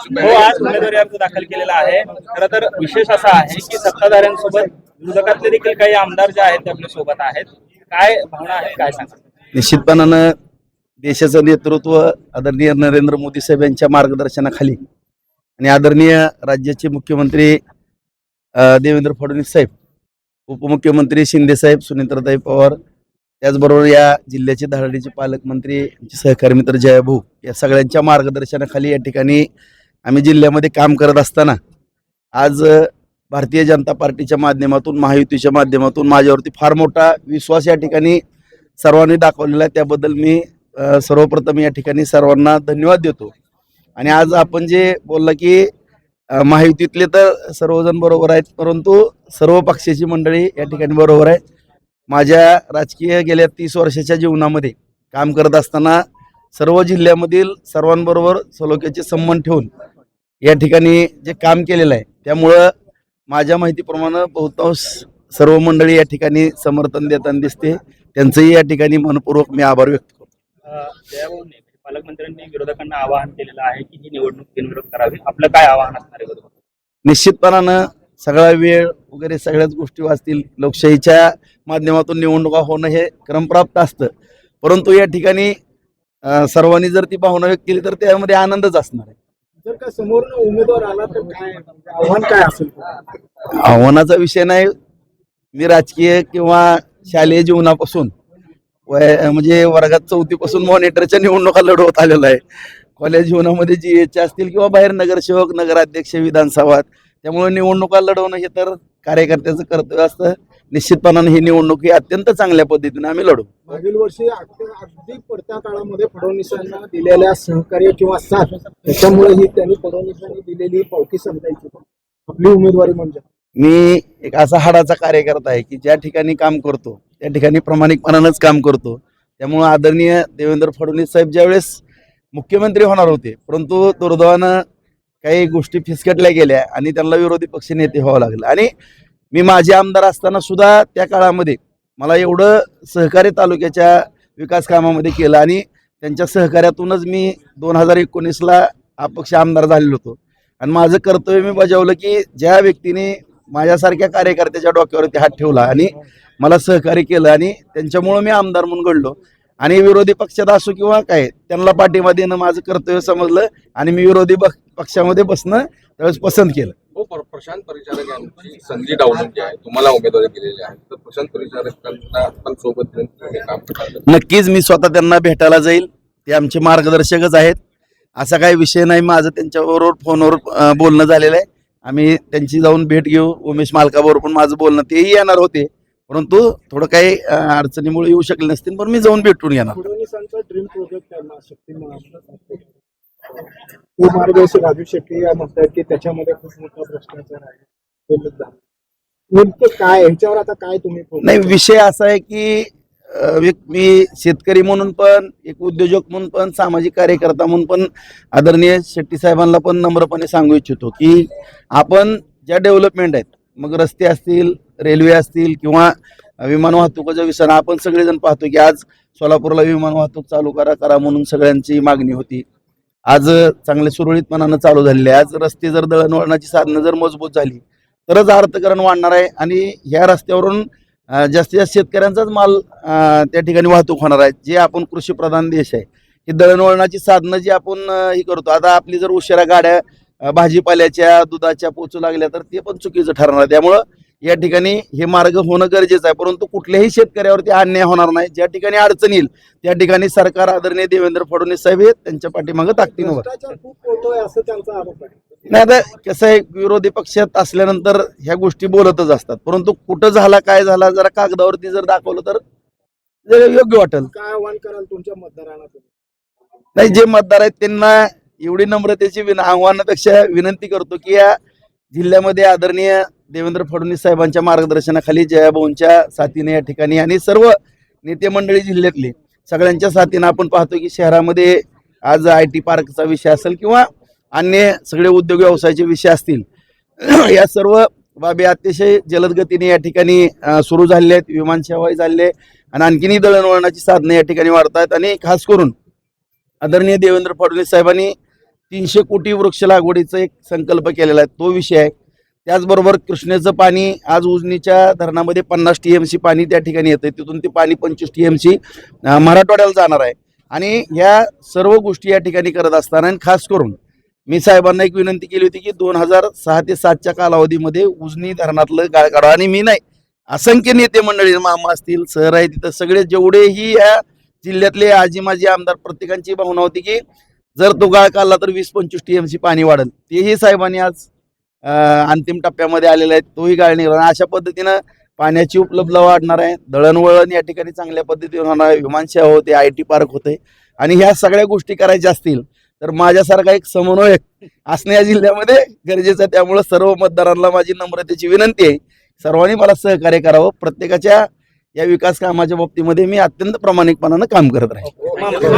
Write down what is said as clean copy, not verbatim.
हो, आज उमेदवारी अर्ज दाखल केलेला आहे. खरं तर विशेष असा आहे की सत्ताधाऱ्यांसोबत विरोधकातले देखील काही आमदार जे आहेत ते आपल्या सोबत आहेत. काय भावना आहे, काय सांगा? निश्चितपणानं देशाचं नेतृत्व आदरणीय नरेंद्र मोदी साहेब यांच्या मार्गदर्शनाखाली आणि आदरणीय राज्याचे मुख्यमंत्री देवेंद्र फडणवीस साहेब, उपमुख्यमंत्री शिंदे साहेब, सुनीत्रताई पवार, त्याचबरोबर या जिल्ह्याचे धडाडीचे पालकमंत्री, सहकारी मित्र जयभाऊ, या सगळ्यांच्या मार्गदर्शनाखाली या ठिकाणी आम्ही जिल्ह्यामध्ये काम करत असताना आज भारतीय जनता पार्टीच्या माध्यमातून, महायुतीच्या माध्यमातून माझ्यावरती फार मोठा विश्वास या ठिकाणी सर्वांनी दाखवलेला आहे. त्याबद्दल मी सर्वप्रथम या ठिकाणी सर्वांना धन्यवाद देतो. आणि आज आपण जे बोलला की महायुतीतले तर सर्वजण बरोबर आहेत, परंतु सर्व पक्षाची मंडळी या ठिकाणी बरोबर आहे. माझ्या राजकीय गेल्या 30 वर्षाच्या जीवनामध्ये काम करत असताना सर्व जिल्ह्यामधील सर्वांबरोबर सलोख्याचे संबंध ठेवून या ठिकाणी जे काम केलेलं आहे, त्यामुळं माझ्या माहितीप्रमाणे बहुतांश सर्व मंडळी या ठिकाणी समर्थन देताना दिसते. त्यांचंही या ठिकाणी मनपूर्वक मी आभार व्यक्त करतो. पालकमंत्र्यांनी विरोधकांना आवाहन केलेलं आहे की ही निवडणूक बिनविरोध करावी. आपलं काय आवाहन असणार आहे? निश्चितपणानं सगळा वेळ वगैरे सगळ्याच गोष्टी वाचतील. लोकशाहीच्या माध्यमातून निवडणुका होणं हे क्रमप्राप्त असतं, परंतु या ठिकाणी सर्वांनी जर ती भावना व्यक्त केली तर त्यामध्ये आनंदच असणार आहे. जर का समोर उमेदवार आला तर काय आव्हान काय असेल? आव्हानाचा विषय नाही. मी राजकीय किंवा शालेय जीवनापासून म्हणजे वर्गात 4थी पासून मॉनिटरच्या निवडणुका लढवत आलेला आहे. कॉलेज जीवनामध्ये GH असतील किंवा बाहेर नगरसेवक, नगराध्यक्ष, विधानसभा, त्यामुळे निवडणुका लढवणं हे तर कार्यकर्त्याचं कर्तव्य असतं. निश्चितपणाने ही निवडणूक ही अत्यंत चांगल्या पद्धतीने आम्ही लढू. मागील वर्षी अगदी पडत्या काळामध्ये फडणवीसांना दिलेल्या सहकार्य किंवा साथ, त्याच्यामुळे ही त्यांनी फडणवीसांनी दिलेली पावती समजायची आपली उमेदवारी. म्हणजे मी एक असा हाडाचा कार्यकर्ता आहे की ज्या ठिकाणी काम करतो त्या ठिकाणी प्रामाणिकपणानंच काम करतो. त्यामुळे आदरणीय देवेंद्र फडणवीस साहेब ज्यावेळेस मुख्यमंत्री होणार होते, परंतु दुर्दैवानं काही गोष्टी फिसकटल्या गेल्या आणि त्यांना विरोधी पक्ष नेते व्हावं लागलं. आणि मी माझे आमदार असताना सुद्धा त्या काळामध्ये मला एवढं सहकार्य तालुक्याच्या विकास कामामध्ये केलं आणि त्यांच्या सहकार्यातूनच मी 2019ला अपक्ष आमदार झालेलो होतो. आणि माझं कर्तव्य मी बजावलं की ज्या व्यक्तीने माझ्यासारख्या कार्यकर्त्याच्या डोक्यावरती हात ठेवला आणि मला सहकार्य केलं आणि त्यांच्यामुळं मी आमदार म्हणून घडलो. आणि विरोधी पक्षात असो किंवा काय, त्यांना पाठिंबा देणं माझं कर्तव्य समजलं आणि मी विरोधी पक्षामध्ये बसणं त्यावेळेस पसंत केलं. प्रशांत परिचारक यांची संधी डावलून जी आहे, तुम्हाला उमेदवारी दिलेली आहे, तर प्रशांत परिचारकांना आपण सोबत घेऊन काम करतात. नक्कीच मी स्वतः त्यांना भेटायला जाईल. ते आमचे मार्गदर्शकच आहेत, असा काही विषय नाही. माझं त्यांच्याबरोबर फोनवर बोलणं झालेलं आहे. आम्ही त्यांची जाऊन भेट घेऊ. उमेश मालकाबरोबर पण माझं बोलणं, तेही येणार होते, परंतु थोडं काही अडचणीमुळे येऊ शकले नसतील, पण मी जाऊन भेटून येणार. फडणवीसांचा ड्रीम प्रोजेक्ट आहे शक्तिमान, मार्गदर्शक राजू शेट्टी म्हणतात की त्याच्यामध्ये खूप मोठा भ्रष्टाचार आहे. नेमकं काय ह्याच्यावर आता काय तुम्ही? नाही, विषय असा आहे की मी शेतकरी म्हणून पण, एक उद्योजक म्हणून पण, सामाजिक कार्यकर्ता म्हणून पण आदरणीय शेट्टी साहेबांना पण नम्रपणे सांगू इच्छितो की आपण ज्या डेव्हलपमेंट आहेत, मग रस्ते असतील, रेल्वे असतील किंवा विमान वाहतुकीचा विषय, आपण सगळेजण पाहतो की आज सोलापूरला विमान वाहतूक चालू करा म्हणून सगळ्यांची मागणी होती. आज चांगले सुरळीतपणानं चालू झालेले आहे. आज रस्ते जर दळणवळणाची साधनं जर मजबूत झाली तरच अर्थकारण वाढणार आहे आणि ह्या रस्त्यावरून जास्तीत जास्त शेतकऱ्यांचाच माल त्या ठिकाणी वाहतूक होणार आहे. जे आपण कृषीप्रधान देश आहे, ही दळणवळणाची साधनं जी आपण ही करतो, आता आपली जर उशिरा गाड्या भाजीपाल्याच्या, दुधाच्या पोचू लागल्या तर ते पण चुकीचं ठरणार आहे. त्यामुळं या ठिकाणी हे मार्ग होणं गरजेचं आहे, परंतु कुठल्याही शेतकऱ्यावरती अन्याय होणार नाही. ज्या ठिकाणी अडचण येईल त्या ठिकाणी सरकार आदरणीय देवेंद्र फडणवीस साहेब हे त्यांच्या पाठीमागं ताकदीनं असं त्यांचा आरोप आहे. नाही, आता कसं आहे, विरोधी पक्षात असल्यानंतर ह्या गोष्टी बोलतच असतात, परंतु कुठं झाला, काय झाला, जरा कागदावरती जर दाखवलं तर योग्य वाटेल. काय आव्हान कराल तुमच्या मतदारांना? नाही, जे मतदार आहेत त्यांना एवढी नम्रतेची आव्हानापेक्षा विनंती करतो की या जिल्ह्यामध्ये आदरणीय देवेंद्र फडणवीस साहेबांच्या मार्गदर्शनाखाली, जयाभाऊंच्या साथीने या ठिकाणी आणि सर्व नेते मंडळी जिल्ह्यातली सगळ्यांच्या साथीने आपण पाहतो की शहरामध्ये आज IT पार्कचा विषय असेल किंवा अन्य सगळे उद्योग व्यवसायाचे विषय असतील, या सर्व बाबी अतिशय जलद गतीने या ठिकाणी सुरू झालेल्या आहेत. विमानसेवाही झालेली आहे आणि आणखीनही दळणवळणाची साधनं या ठिकाणी वाढत आहेत. आणि खास करून आदरणीय देवेंद्र फडणवीस साहेबांनी 300 कोटी वृक्ष लागवडीचा एक संकल्प केलेला आहे, तो विषय आहे. त्याचबरोबर कृष्णेचं पाणी आज उजनीच्या धरणामध्ये 50 TMC पाणी त्या ठिकाणी येतं, तिथून ते पाणी 25 TMC मराठवाड्याला जाणार आहे. आणि ह्या सर्व गोष्टी या ठिकाणी करत असताना आणि खास करून मी साहेबांना एक विनंती केली होती की 2006 ते 2007च्या कालावधीमध्ये उजनी धरणातलं गाळ काढा. आणि मी नाही, असंख्य नेते मंडळी, मामा असतील, सर आहे, तिथं सगळे जेवढेही या जिल्ह्यातले आजी माजी आमदार, प्रत्येकांची भावना होती की जर तो गाळ काढला तर 20-25 TMC पाणी वाढेल. तेही साहेबांनी आज अंतिम टप्प्यामध्ये आलेला आहे, तोही गाळ निघाला. अशा पद्धतीनं पाण्याची उपलब्धता वाढणार आहे, दळणवळण या ठिकाणी चांगल्या पद्धतीने होणार आहे, विमानसेवा होते, IT पार्क होते. आणि ह्या सगळ्या गोष्टी करायच्या असतील तर माझ्यासारखा एक समन्वयक असणे या जिल्ह्यामध्ये गरजेचं आहे. त्यामुळे सर्व मतदारांना माझी नम्रतेची विनंती आहे, सर्वांनी मला सहकार्य करावं. प्रत्येकाच्या या विकास कामाच्या बाबतीमध्ये मी अत्यंत प्रामाणिकपणानं काम करत राहील.